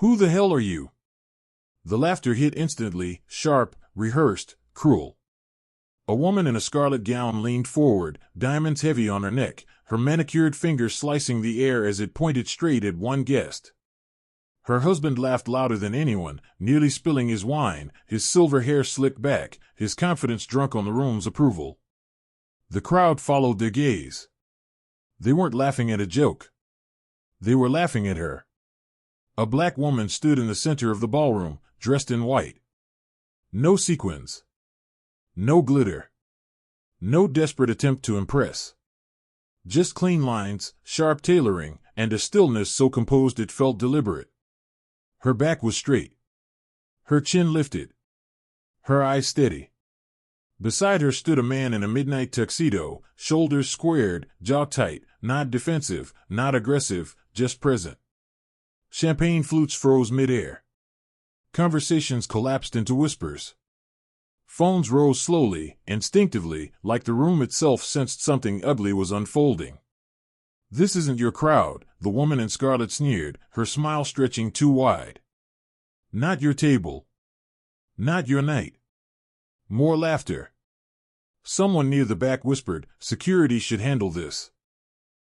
Who the hell are you? The laughter hit instantly, sharp, rehearsed, cruel. A woman in a scarlet gown leaned forward, diamonds heavy on her neck, her manicured fingers slicing the air as it pointed straight at one guest. Her husband laughed louder than anyone, nearly spilling his wine, his silver hair slicked back, his confidence drunk on the room's approval. The crowd followed their gaze. They weren't laughing at a joke. They were laughing at her. A black woman stood in the center of the ballroom, dressed in white. No sequins. No glitter. No desperate attempt to impress. Just clean lines, sharp tailoring, and a stillness so composed it felt deliberate. Her back was straight. Her chin lifted. Her eyes steady. Beside her stood a man in a midnight tuxedo, shoulders squared, jaw tight, not defensive, not aggressive, just present. Champagne flutes froze midair. Conversations collapsed into whispers. Phones rose slowly, instinctively, like the room itself sensed something ugly was unfolding. "This isn't your crowd," the woman in scarlet sneered, her smile stretching too wide. "Not your table. Not your night." More laughter. Someone near the back whispered, "Security should handle this."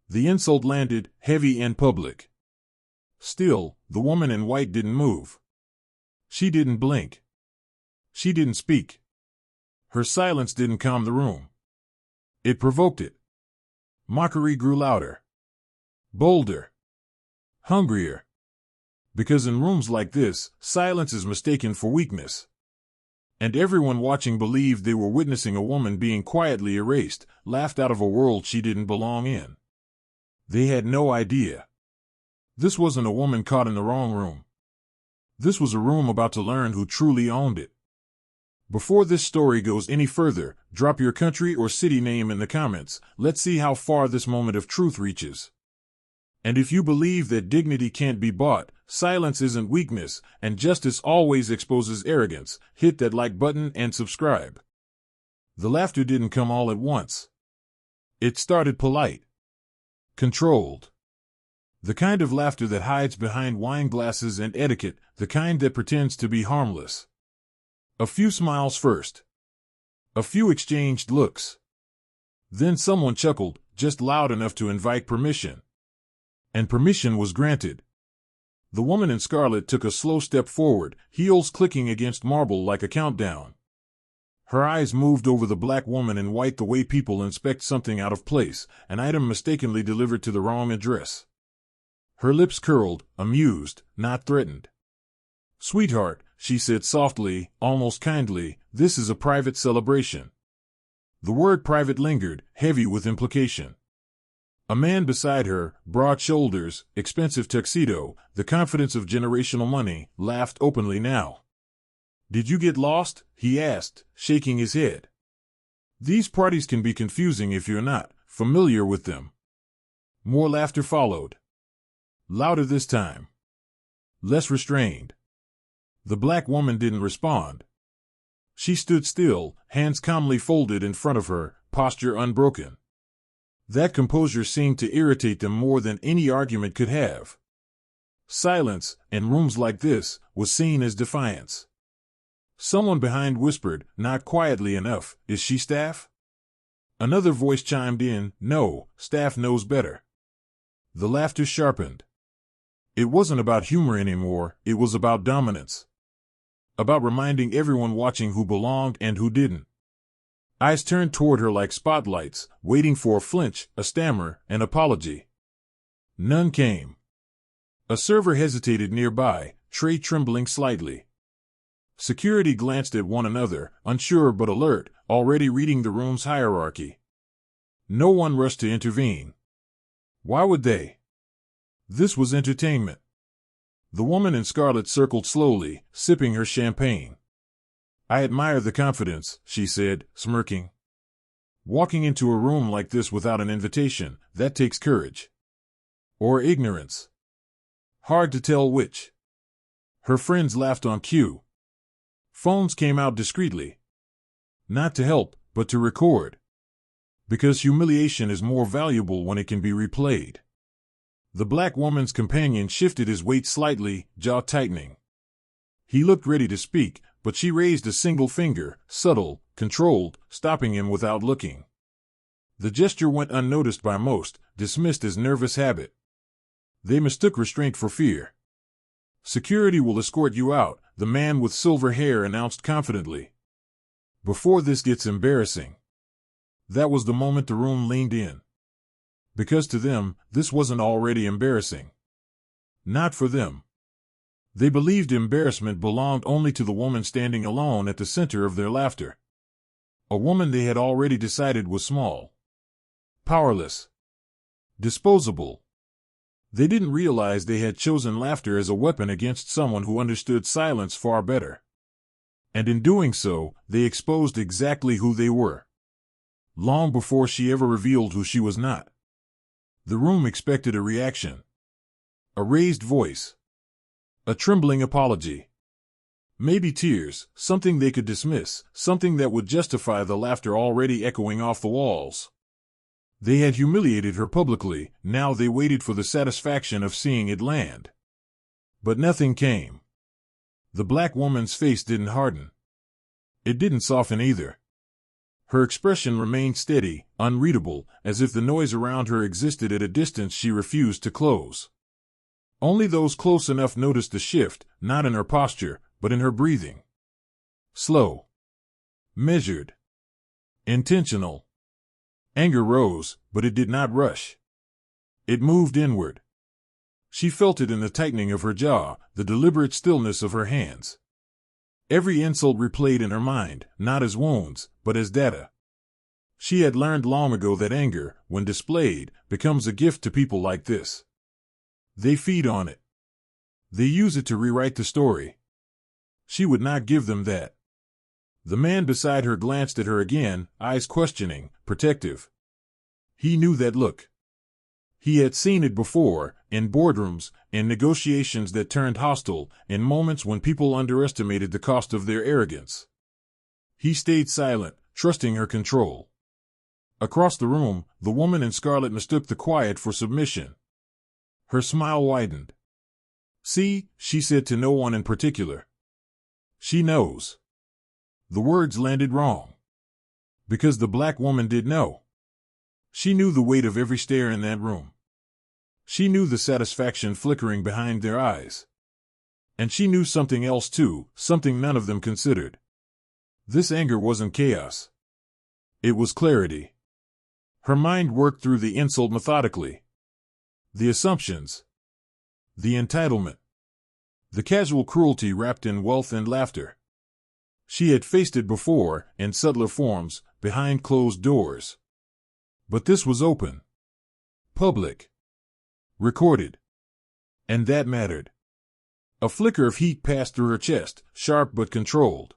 The insult landed, heavy and public. Still, the woman in white didn't move. She didn't blink. She didn't speak. Her silence didn't calm the room. It provoked it. Mockery grew louder. Bolder. Hungrier. Because in rooms like this, silence is mistaken for weakness. And everyone watching believed they were witnessing a woman being quietly erased, laughed out of a world she didn't belong in. They had no idea. This wasn't a woman caught in the wrong room. This was a room about to learn who truly owned it. Before this story goes any further, drop your country or city name in the comments. Let's see how far this moment of truth reaches. And if you believe that dignity can't be bought, silence isn't weakness, and justice always exposes arrogance, hit that like button and subscribe. The laughter didn't come all at once. It started polite. Controlled. The kind of laughter that hides behind wine glasses and etiquette, the kind that pretends to be harmless. A few smiles first. A few exchanged looks. Then someone chuckled, just loud enough to invite permission. And permission was granted. The woman in scarlet took a slow step forward, heels clicking against marble like a countdown. Her eyes moved over the black woman in white the way people inspect something out of place, an item mistakenly delivered to the wrong address. Her lips curled, amused, not threatened. "Sweetheart," she said softly, almost kindly, "this is a private celebration." The word private lingered, heavy with implication. A man beside her, broad shoulders, expensive tuxedo, the confidence of generational money, laughed openly now. "Did you get lost?" he asked, shaking his head. "These parties can be confusing if you're not familiar with them." More laughter followed. Louder this time. Less restrained. The black woman didn't respond. She stood still, hands calmly folded in front of her, posture unbroken. That composure seemed to irritate them more than any argument could have. Silence, in rooms like this, was seen as defiance. Someone behind whispered, not quietly enough, "Is she staff?" Another voice chimed in, "No, staff knows better." The laughter sharpened. It wasn't about humor anymore, it was about dominance. About reminding everyone watching who belonged and who didn't. Eyes turned toward her like spotlights, waiting for a flinch, a stammer, an apology. None came. A server hesitated nearby, tray trembling slightly. Security glanced at one another, unsure but alert, already reading the room's hierarchy. No one rushed to intervene. Why would they? This was entertainment. The woman in scarlet circled slowly, sipping her champagne. "I admire the confidence," she said, smirking. "Walking into a room like this without an invitation, that takes courage. Or ignorance. Hard to tell which." Her friends laughed on cue. Phones came out discreetly. Not to help, but to record. Because humiliation is more valuable when it can be replayed. The black woman's companion shifted his weight slightly, jaw tightening. He looked ready to speak, but she raised a single finger, subtle, controlled, stopping him without looking. The gesture went unnoticed by most, dismissed as nervous habit. They mistook restraint for fear. "Security will escort you out," the man with silver hair announced confidently. "Before this gets embarrassing." That was the moment the room leaned in. Because to them, this wasn't already embarrassing. Not for them. They believed embarrassment belonged only to the woman standing alone at the center of their laughter. A woman they had already decided was small. Powerless. Disposable. They didn't realize they had chosen laughter as a weapon against someone who understood silence far better. And in doing so, they exposed exactly who they were. Long before she ever revealed who she was not. The room expected a reaction. A raised voice. A trembling apology. Maybe tears, something they could dismiss, something that would justify the laughter already echoing off the walls. They had humiliated her publicly, now they waited for the satisfaction of seeing it land. But nothing came. The black woman's face didn't harden. It didn't soften either. Her expression remained steady, unreadable, as if the noise around her existed at a distance she refused to close. Only those close enough noticed the shift, not in her posture, but in her breathing. Slow. Measured. Intentional. Anger rose, but it did not rush. It moved inward. She felt it in the tightening of her jaw, the deliberate stillness of her hands. Every insult replayed in her mind, not as wounds, but as data. She had learned long ago that anger, when displayed, becomes a gift to people like this. They feed on it. They use it to rewrite the story. She would not give them that. The man beside her glanced at her again, eyes questioning, protective. He knew that look. He had seen it before, in boardrooms, in negotiations that turned hostile, in moments when people underestimated the cost of their arrogance. He stayed silent, trusting her control. Across the room, the woman in scarlet mistook the quiet for submission. Her smile widened. "See," she said to no one in particular. "She knows." The words landed wrong. Because the black woman did know. She knew the weight of every stare in that room. She knew the satisfaction flickering behind their eyes. And she knew something else too, something none of them considered. This anger wasn't chaos. It was clarity. Her mind worked through the insult methodically. The assumptions. The entitlement. The casual cruelty wrapped in wealth and laughter. She had faced it before, in subtler forms, behind closed doors. But this was open. Public. Recorded. And that mattered. A flicker of heat passed through her chest, sharp but controlled.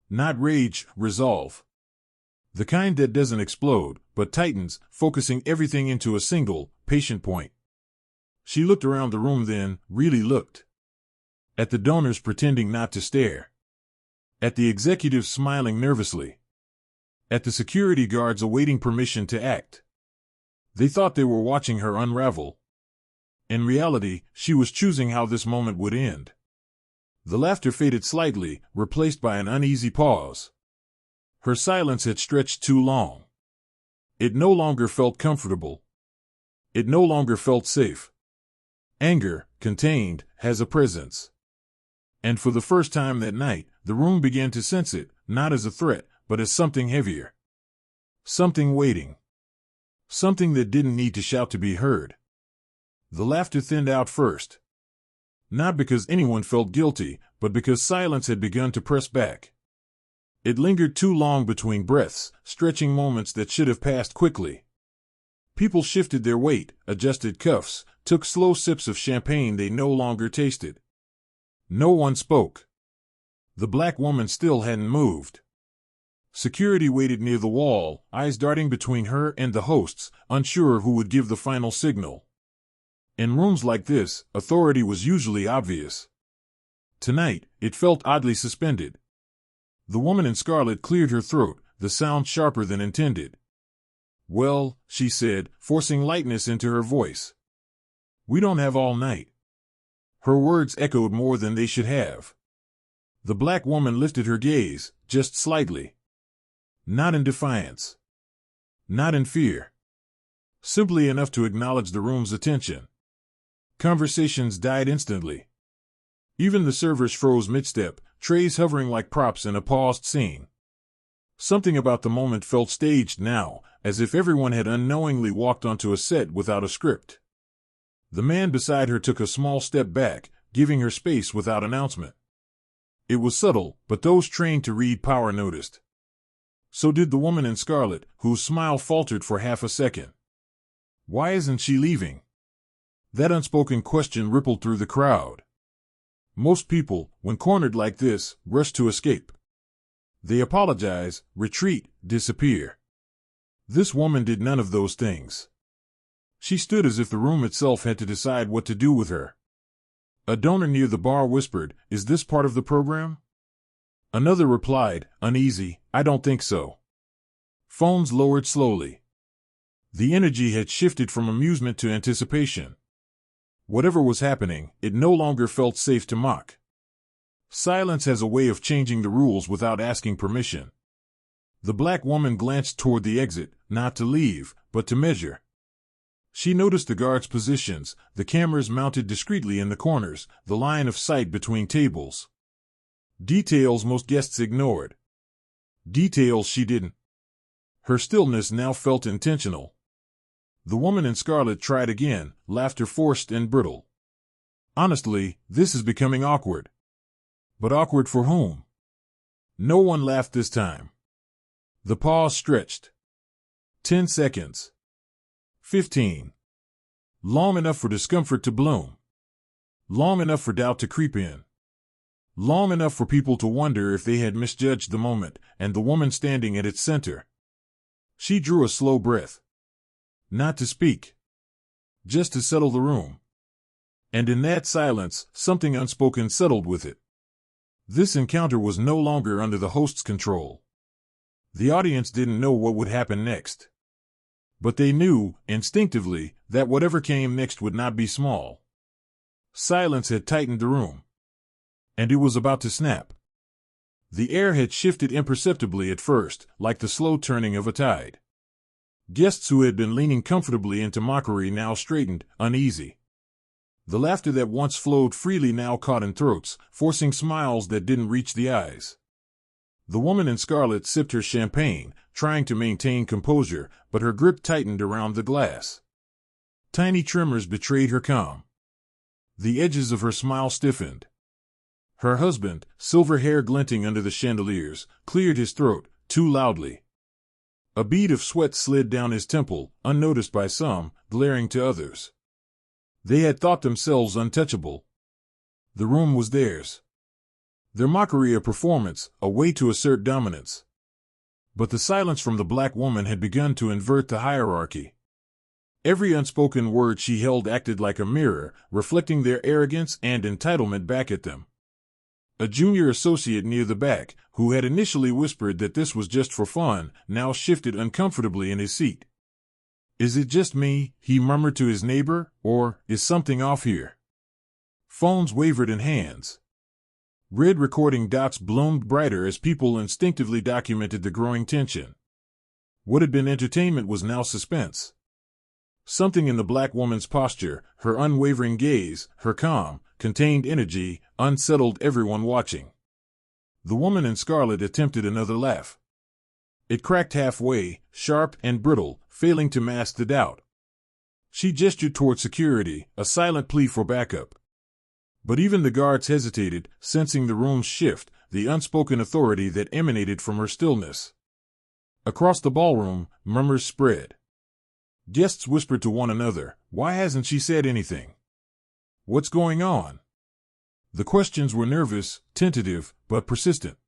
Not rage, resolve. The kind that doesn't explode, but tightens, focusing everything into a single, patient point. She looked around the room then, really looked. At the donors pretending not to stare. At the executives smiling nervously. At the security guards awaiting permission to act. They thought they were watching her unravel. In reality, she was choosing how this moment would end. The laughter faded slightly, replaced by an uneasy pause. Her silence had stretched too long. It no longer felt comfortable. It no longer felt safe. Anger, contained, has a presence. And for the first time that night, the room began to sense it, not as a threat, but as something heavier. Something waiting. Something that didn't need to shout to be heard. The laughter thinned out first. Not because anyone felt guilty, but because silence had begun to press back. It lingered too long between breaths, stretching moments that should have passed quickly. People shifted their weight, adjusted cuffs, took slow sips of champagne they no longer tasted. No one spoke. The black woman still hadn't moved. Security waited near the wall, eyes darting between her and the hosts, unsure who would give the final signal. In rooms like this, authority was usually obvious. Tonight, it felt oddly suspended. The woman in scarlet cleared her throat, the sound sharper than intended. "Well," she said, forcing lightness into her voice. We don't have all night. Her words echoed more than they should have. The black woman lifted her gaze, just slightly. Not in defiance. Not in fear. Simply enough to acknowledge the room's attention. Conversations died instantly. Even the servers froze mid-step, trays hovering like props in a paused scene. Something about the moment felt staged now, as if everyone had unknowingly walked onto a set without a script. The man beside her took a small step back, giving her space without announcement. It was subtle, but those trained to read power noticed. So did the woman in scarlet, whose smile faltered for half a second. Why isn't she leaving? That unspoken question rippled through the crowd. Most people, when cornered like this, rush to escape. They apologize, retreat, disappear. This woman did none of those things. She stood as if the room itself had to decide what to do with her. A donor near the bar whispered, "Is this part of the program?" Another replied, uneasy, "I don't think so." Phones lowered slowly. The energy had shifted from amusement to anticipation. Whatever was happening, it no longer felt safe to mock. Silence has a way of changing the rules without asking permission. The black woman glanced toward the exit, not to leave, but to measure. She noticed the guards' positions, the cameras mounted discreetly in the corners, the line of sight between tables. Details most guests ignored. Details she didn't. Her stillness now felt intentional. The woman in scarlet tried again, laughter forced and brittle. Honestly, this is becoming awkward. But awkward for whom? No one laughed this time. The pause stretched. 10 seconds. 15. Long enough for discomfort to bloom. Long enough for doubt to creep in. Long enough for people to wonder if they had misjudged the moment, and the woman standing at its center. She drew a slow breath. Not to speak. Just to settle the room. And in that silence, something unspoken settled with it. This encounter was no longer under the host's control. The audience didn't know what would happen next. But they knew, instinctively, that whatever came next would not be small. Silence had tightened the room. And it was about to snap. The air had shifted imperceptibly at first, like the slow turning of a tide. Guests who had been leaning comfortably into mockery now straightened, uneasy. The laughter that once flowed freely now caught in throats, forcing smiles that didn't reach the eyes. The woman in scarlet sipped her champagne, trying to maintain composure, but her grip tightened around the glass. Tiny tremors betrayed her calm. The edges of her smile stiffened. Her husband, silver hair glinting under the chandeliers, cleared his throat, too loudly. A bead of sweat slid down his temple, unnoticed by some, glaring to others. They had thought themselves untouchable. The room was theirs. Their mockery a performance, a way to assert dominance. But the silence from the black woman had begun to invert the hierarchy. Every unspoken word she held acted like a mirror, reflecting their arrogance and entitlement back at them. A junior associate near the back, who had initially whispered that this was just for fun, now shifted uncomfortably in his seat. "Is it just me," he murmured to his neighbor, "or is something off here?" Phones wavered in hands. Red recording dots bloomed brighter as people instinctively documented the growing tension. What had been entertainment was now suspense. Something in the black woman's posture, her unwavering gaze, her calm, contained energy, unsettled everyone watching. The woman in scarlet attempted another laugh. It cracked halfway, sharp and brittle, failing to mask the doubt. She gestured toward security, a silent plea for backup. But even the guards hesitated, sensing the room's shift, the unspoken authority that emanated from her stillness. Across the ballroom, murmurs spread. Guests whispered to one another, "Why hasn't she said anything? What's going on?" The questions were nervous, tentative, but persistent.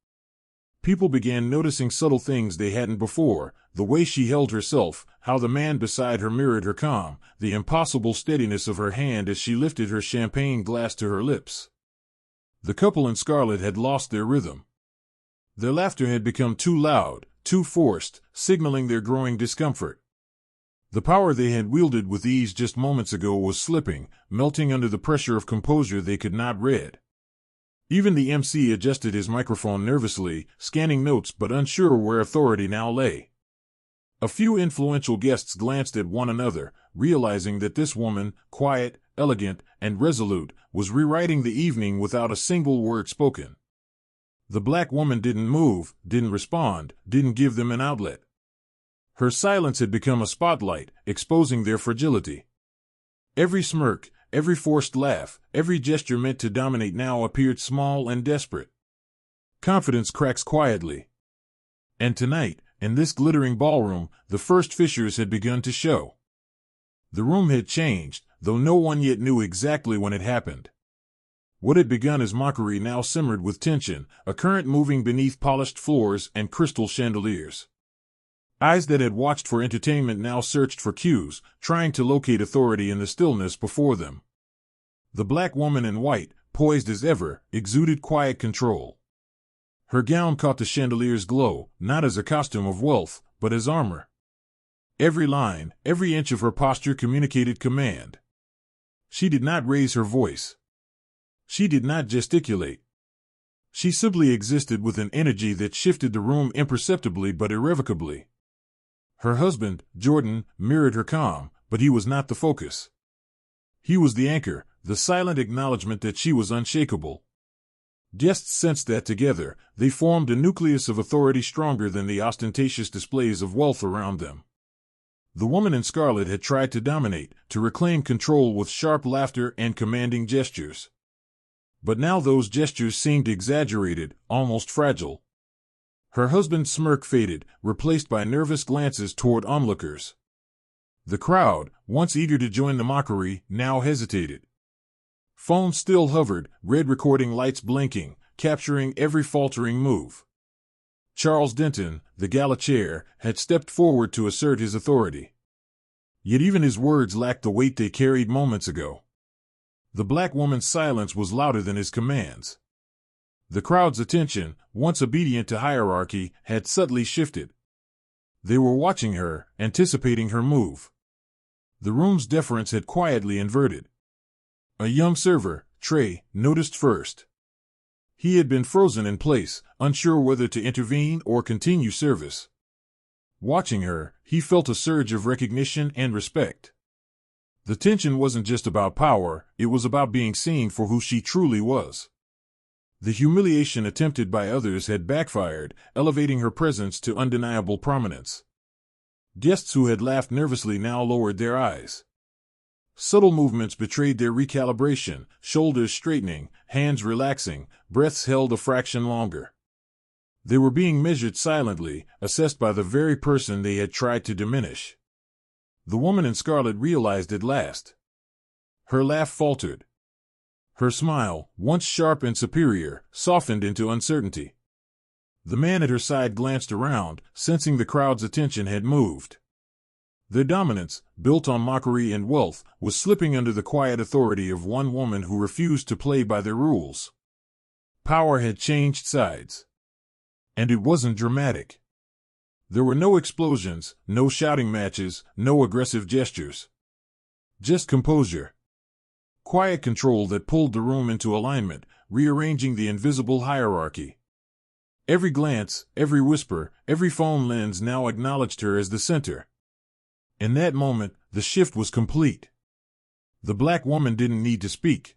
People began noticing subtle things they hadn't before, the way she held herself, how the man beside her mirrored her calm, the impossible steadiness of her hand as she lifted her champagne glass to her lips. The couple in scarlet had lost their rhythm. Their laughter had become too loud, too forced, signaling their growing discomfort. The power they had wielded with ease just moments ago was slipping, melting under the pressure of composure they could not read. Even the MC adjusted his microphone nervously, scanning notes but unsure where authority now lay. A few influential guests glanced at one another, realizing that this woman, quiet, elegant, and resolute, was rewriting the evening without a single word spoken. The black woman didn't move, didn't respond, didn't give them an outlet. Her silence had become a spotlight, exposing their fragility. Every smirk, every forced laugh, every gesture meant to dominate now appeared small and desperate. Confidence cracks quietly. And tonight, in this glittering ballroom, the first fissures had begun to show. The room had changed, though no one yet knew exactly when it happened. What had begun as mockery now simmered with tension, a current moving beneath polished floors and crystal chandeliers. Eyes that had watched for entertainment now searched for cues, trying to locate authority in the stillness before them. The black woman in white, poised as ever, exuded quiet control. Her gown caught the chandelier's glow, not as a costume of wealth, but as armor. Every line, every inch of her posture communicated command. She did not raise her voice. She did not gesticulate. She simply existed with an energy that shifted the room imperceptibly but irrevocably. Her husband, Jordan, mirrored her calm, but he was not the focus. He was the anchor, the silent acknowledgement that she was unshakable. Guests sensed that together, they formed a nucleus of authority stronger than the ostentatious displays of wealth around them. The woman in scarlet had tried to dominate, to reclaim control with sharp laughter and commanding gestures. But now those gestures seemed exaggerated, almost fragile. Her husband's smirk faded, replaced by nervous glances toward onlookers. The crowd, once eager to join the mockery, now hesitated. Phones still hovered, red recording lights blinking, capturing every faltering move. Charles Denton, the gala chair, had stepped forward to assert his authority. Yet even his words lacked the weight they carried moments ago. The black woman's silence was louder than his commands. The crowd's attention, once obedient to hierarchy, had subtly shifted. They were watching her, anticipating her move. The room's deference had quietly inverted. A young server, Trey, noticed first. He had been frozen in place, unsure whether to intervene or continue service. Watching her, he felt a surge of recognition and respect. The tension wasn't just about power, it was about being seen for who she truly was. The humiliation attempted by others had backfired, elevating her presence to undeniable prominence. Guests who had laughed nervously now lowered their eyes. Subtle movements betrayed their recalibration, shoulders straightening, hands relaxing, breaths held a fraction longer. They were being measured silently, assessed by the very person they had tried to diminish. The woman in scarlet realized at last. Her laugh faltered. Her smile, once sharp and superior, softened into uncertainty. The man at her side glanced around, sensing the crowd's attention had moved. Their dominance, built on mockery and wealth, was slipping under the quiet authority of one woman who refused to play by their rules. Power had changed sides. And it wasn't dramatic. There were no explosions, no shouting matches, no aggressive gestures. Just composure. Quiet control that pulled the room into alignment, rearranging the invisible hierarchy. Every glance, every whisper, every phone lens now acknowledged her as the center. In that moment, the shift was complete. The black woman didn't need to speak.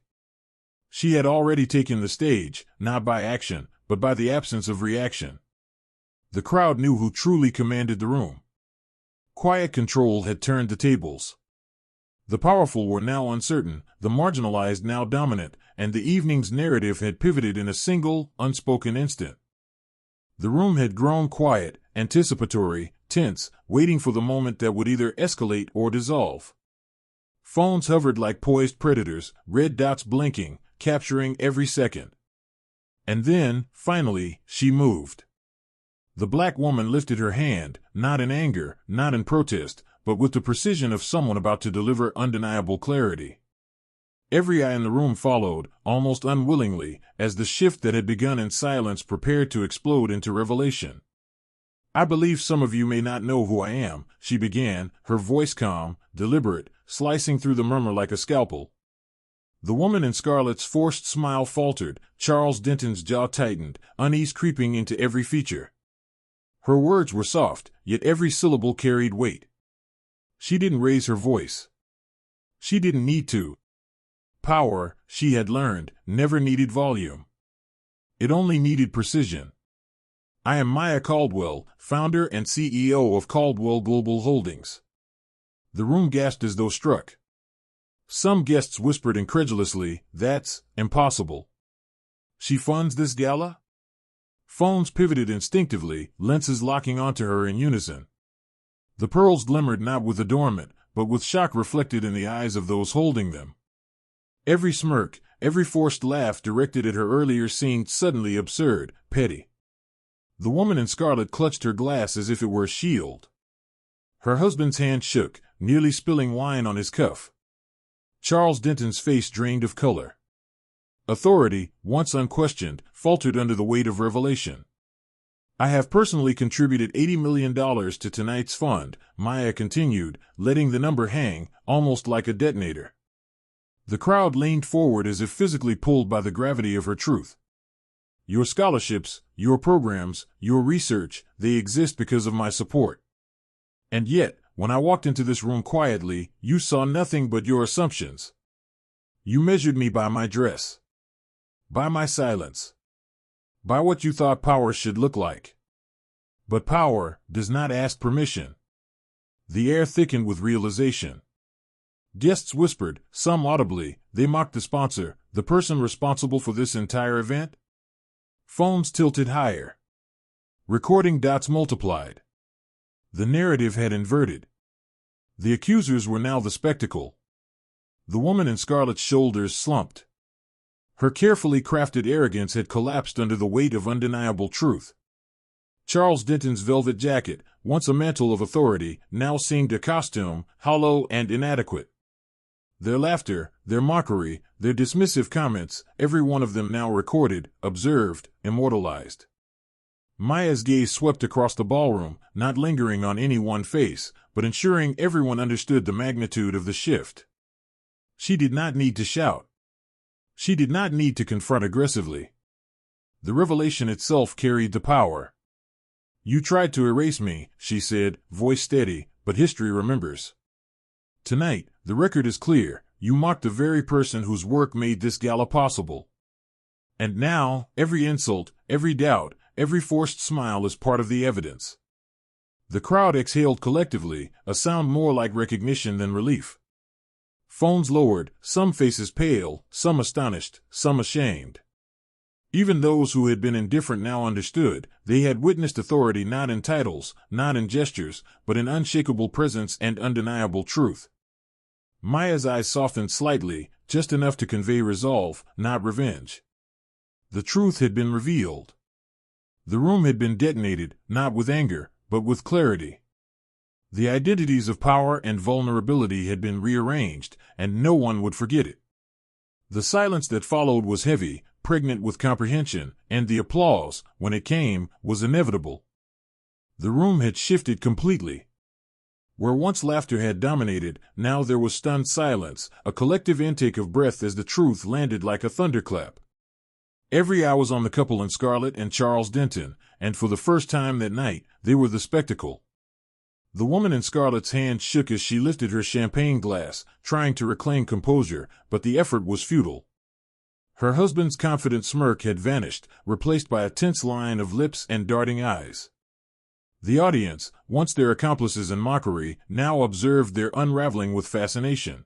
She had already taken the stage, not by action, but by the absence of reaction. The crowd knew who truly commanded the room. Quiet control had turned the tables. The powerful were now uncertain, the marginalized now dominant, and the evening's narrative had pivoted in a single, unspoken instant. The room had grown quiet, anticipatory, tense, waiting for the moment that would either escalate or dissolve. Phones hovered like poised predators, red dots blinking, capturing every second. And then, finally, she moved. The black woman lifted her hand, not in anger, not in protest, but with the precision of someone about to deliver undeniable clarity. Every eye in the room followed, almost unwillingly, as the shift that had begun in silence prepared to explode into revelation. I believe some of you may not know who I am, she began, her voice calm, deliberate, slicing through the murmur like a scalpel. The woman in scarlet's forced smile faltered, Charles Denton's jaw tightened, unease creeping into every feature. Her words were soft, yet every syllable carried weight. She didn't raise her voice. She didn't need to. Power, she had learned, never needed volume. It only needed precision. I am Maya Caldwell, founder and CEO of Caldwell Global Holdings. The room gasped as though struck. Some guests whispered incredulously, "That's impossible." She funds this gala? Phones pivoted instinctively, lenses locking onto her in unison. The pearls glimmered not with adornment, but with shock reflected in the eyes of those holding them. Every smirk, every forced laugh directed at her earlier seemed suddenly absurd, petty. The woman in scarlet clutched her glass as if it were a shield. Her husband's hand shook, nearly spilling wine on his cuff. Charles Denton's face drained of color. Authority, once unquestioned, faltered under the weight of revelation. I have personally contributed $80 million to tonight's fund, Maya continued, letting the number hang, almost like a detonator. The crowd leaned forward as if physically pulled by the gravity of her truth. Your scholarships, your programs, your research, they exist because of my support. And yet, when I walked into this room quietly, you saw nothing but your assumptions. You measured me by my dress, by my silence, by what you thought power should look like. But power does not ask permission. The air thickened with realization. Guests whispered, some audibly, they mocked the sponsor, the person responsible for this entire event. Phones tilted higher. Recording dots multiplied. The narrative had inverted. The accusers were now the spectacle. The woman in scarlet's shoulders slumped. Her carefully crafted arrogance had collapsed under the weight of undeniable truth. Charles Denton's velvet jacket, once a mantle of authority, now seemed a costume, hollow and inadequate. Their laughter, their mockery, their dismissive comments, every one of them now recorded, observed, immortalized. Maya's gaze swept across the ballroom, not lingering on any one face, but ensuring everyone understood the magnitude of the shift. She did not need to shout. She did not need to confront aggressively. The revelation itself carried the power. You tried to erase me, she said, voice steady, but history remembers. Tonight, the record is clear, you mocked the very person whose work made this gala possible. And now, every insult, every doubt, every forced smile is part of the evidence. The crowd exhaled collectively, a sound more like recognition than relief. Phones lowered, some faces pale, some astonished, some ashamed. Even those who had been indifferent now understood, they had witnessed authority not in titles, not in gestures, but in unshakable presence and undeniable truth. Maya's eyes softened slightly, just enough to convey resolve, not revenge. The truth had been revealed. The room had been detonated, not with anger, but with clarity. The identities of power and vulnerability had been rearranged, and no one would forget it. The silence that followed was heavy, pregnant with comprehension, and the applause, when it came, was inevitable. The room had shifted completely. Where once laughter had dominated, now there was stunned silence, a collective intake of breath as the truth landed like a thunderclap. Every eye was on the couple in scarlet and Charles Denton, and for the first time that night, they were the spectacle. The woman in scarlet's hand shook as she lifted her champagne glass, trying to reclaim composure, but the effort was futile. Her husband's confident smirk had vanished, replaced by a tense line of lips and darting eyes. The audience, once their accomplices in mockery, now observed their unraveling with fascination.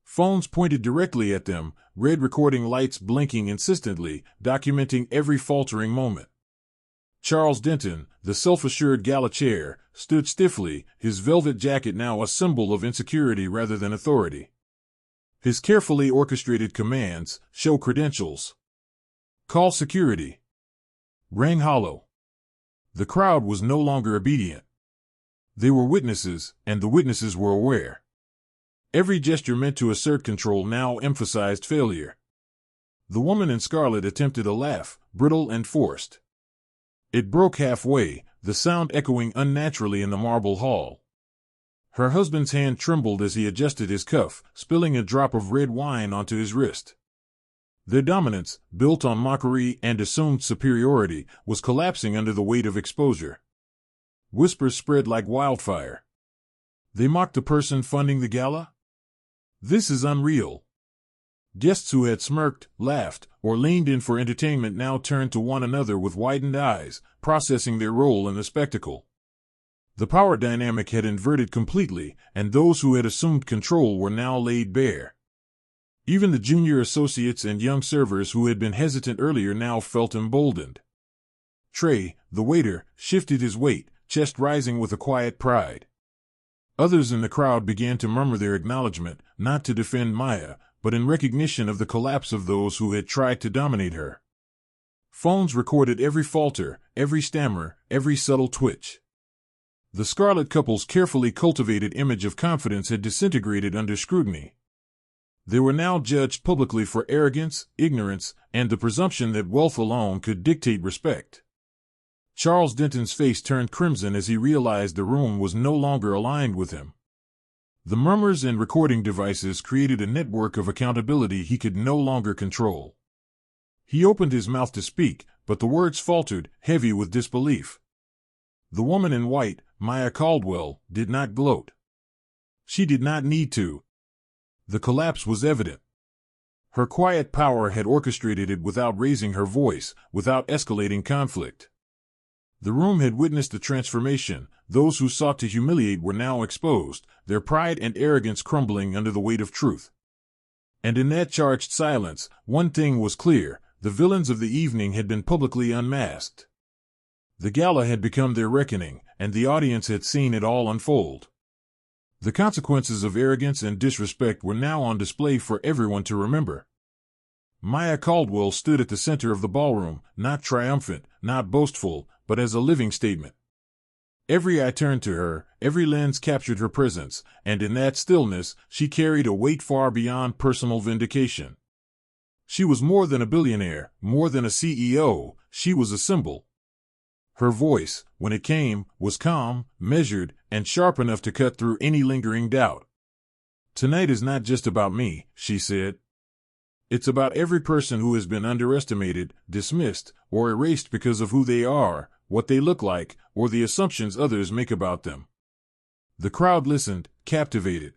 Phones pointed directly at them, red recording lights blinking insistently, documenting every faltering moment. Charles Denton, the self-assured gala chair, stood stiffly, his velvet jacket now a symbol of insecurity rather than authority. His carefully orchestrated commands, show credentials, call security, rang hollow. The crowd was no longer obedient. They were witnesses, and the witnesses were aware. Every gesture meant to assert control now emphasized failure. The woman in scarlet attempted a laugh, brittle and forced. It broke halfway, the sound echoing unnaturally in the marble hall. Her husband's hand trembled as he adjusted his cuff, spilling a drop of red wine onto his wrist. Their dominance, built on mockery and assumed superiority, was collapsing under the weight of exposure. Whispers spread like wildfire. They mocked the person funding the gala? This is unreal. Guests who had smirked, laughed, or leaned in for entertainment now turned to one another with widened eyes, processing their role in the spectacle. The power dynamic had inverted completely, and those who had assumed control were now laid bare. Even the junior associates and young servers who had been hesitant earlier now felt emboldened. Trey, the waiter, shifted his weight, chest rising with a quiet pride. Others in the crowd began to murmur their acknowledgement, not to defend Maya, but in recognition of the collapse of those who had tried to dominate her. Phones recorded every falter, every stammer, every subtle twitch. The Scarlet couple's carefully cultivated image of confidence had disintegrated under scrutiny. They were now judged publicly for arrogance, ignorance, and the presumption that wealth alone could dictate respect. Charles Denton's face turned crimson as he realized the room was no longer aligned with him. The murmurs and recording devices created a network of accountability he could no longer control. He opened his mouth to speak, but the words faltered, heavy with disbelief. The woman in white, Maya Caldwell, did not gloat. She did not need to. The collapse was evident. Her quiet power had orchestrated it without raising her voice, without escalating conflict. The room had witnessed a transformation. Those who sought to humiliate were now exposed, their pride and arrogance crumbling under the weight of truth. And in that charged silence, one thing was clear: the villains of the evening had been publicly unmasked. The gala had become their reckoning, and the audience had seen it all unfold. The consequences of arrogance and disrespect were now on display for everyone to remember. Maya Caldwell stood at the center of the ballroom, not triumphant, not boastful, but as a living statement. Every eye turned to her, every lens captured her presence, and in that stillness, she carried a weight far beyond personal vindication. She was more than a billionaire, more than a CEO, she was a symbol. Her voice, when it came, was calm, measured, and sharp enough to cut through any lingering doubt. "Tonight is not just about me," she said. "It's about every person who has been underestimated, dismissed, or erased because of who they are, what they look like, or the assumptions others make about them." The crowd listened, captivated.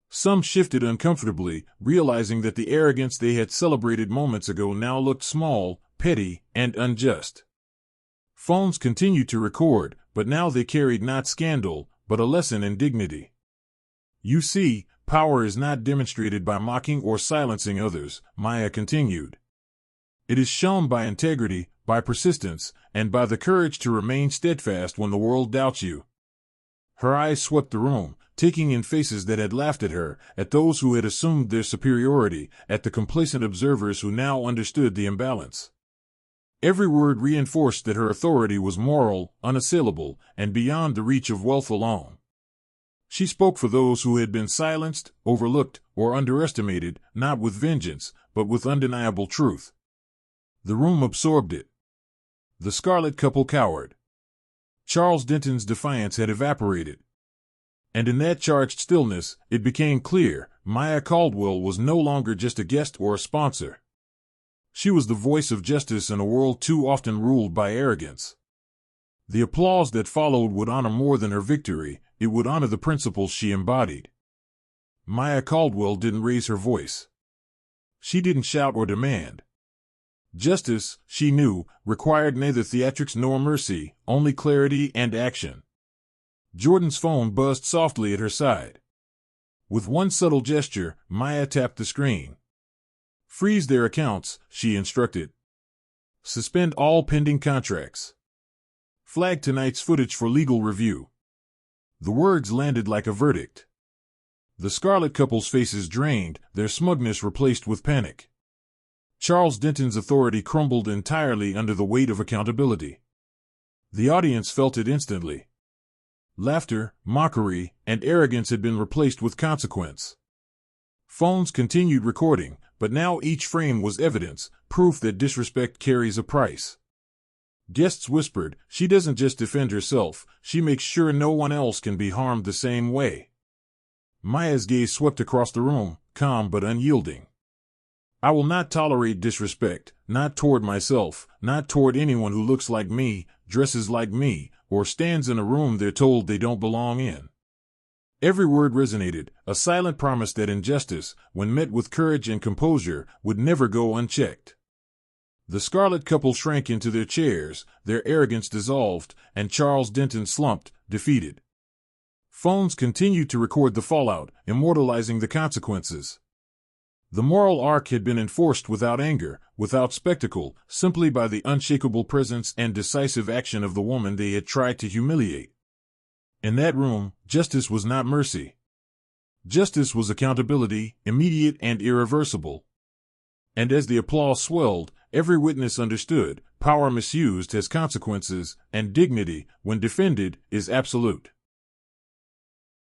Some shifted uncomfortably, realizing that the arrogance they had celebrated moments ago now looked small, petty, and unjust. Phones continued to record, but now they carried not scandal, but a lesson in dignity. "You see, power is not demonstrated by mocking or silencing others," Maya continued. "It is shown by integrity, by persistence, and by the courage to remain steadfast when the world doubts you." Her eyes swept the room, taking in faces that had laughed at her, at those who had assumed their superiority, at the complacent observers who now understood the imbalance. Every word reinforced that her authority was moral, unassailable, and beyond the reach of wealth alone. She spoke for those who had been silenced, overlooked, or underestimated, not with vengeance, but with undeniable truth. The room absorbed it. The Scarlet couple cowered. Charles Denton's defiance had evaporated. And in that charged stillness, it became clear: Maya Caldwell was no longer just a guest or a sponsor. She was the voice of justice in a world too often ruled by arrogance. The applause that followed would honor more than her victory, it would honor the principles she embodied. Maya Caldwell didn't raise her voice. She didn't shout or demand. Justice, she knew, required neither theatrics nor mercy, only clarity and action. Jordan's phone buzzed softly at her side. With one subtle gesture, Maya tapped the screen. "Freeze their accounts," she instructed. "Suspend all pending contracts. Flag tonight's footage for legal review." The words landed like a verdict. The Scarlet couple's faces drained, their smugness replaced with panic. Charles Denton's authority crumbled entirely under the weight of accountability. The audience felt it instantly. Laughter, mockery, and arrogance had been replaced with consequence. Phones continued recording, but now each frame was evidence, proof that disrespect carries a price. Guests whispered, "She doesn't just defend herself, she makes sure no one else can be harmed the same way." Maya's gaze swept across the room, calm but unyielding. "I will not tolerate disrespect, not toward myself, not toward anyone who looks like me, dresses like me, or stands in a room they're told they don't belong in." Every word resonated, a silent promise that injustice, when met with courage and composure, would never go unchecked. The Scarlet couple shrank into their chairs, their arrogance dissolved, and Charles Denton slumped, defeated. Phones continued to record the fallout, immortalizing the consequences. The moral arc had been enforced without anger, without spectacle, simply by the unshakable presence and decisive action of the woman they had tried to humiliate. In that room, justice was not mercy. Justice was accountability, immediate and irreversible. And as the applause swelled, every witness understood, power misused has consequences, and dignity, when defended, is absolute.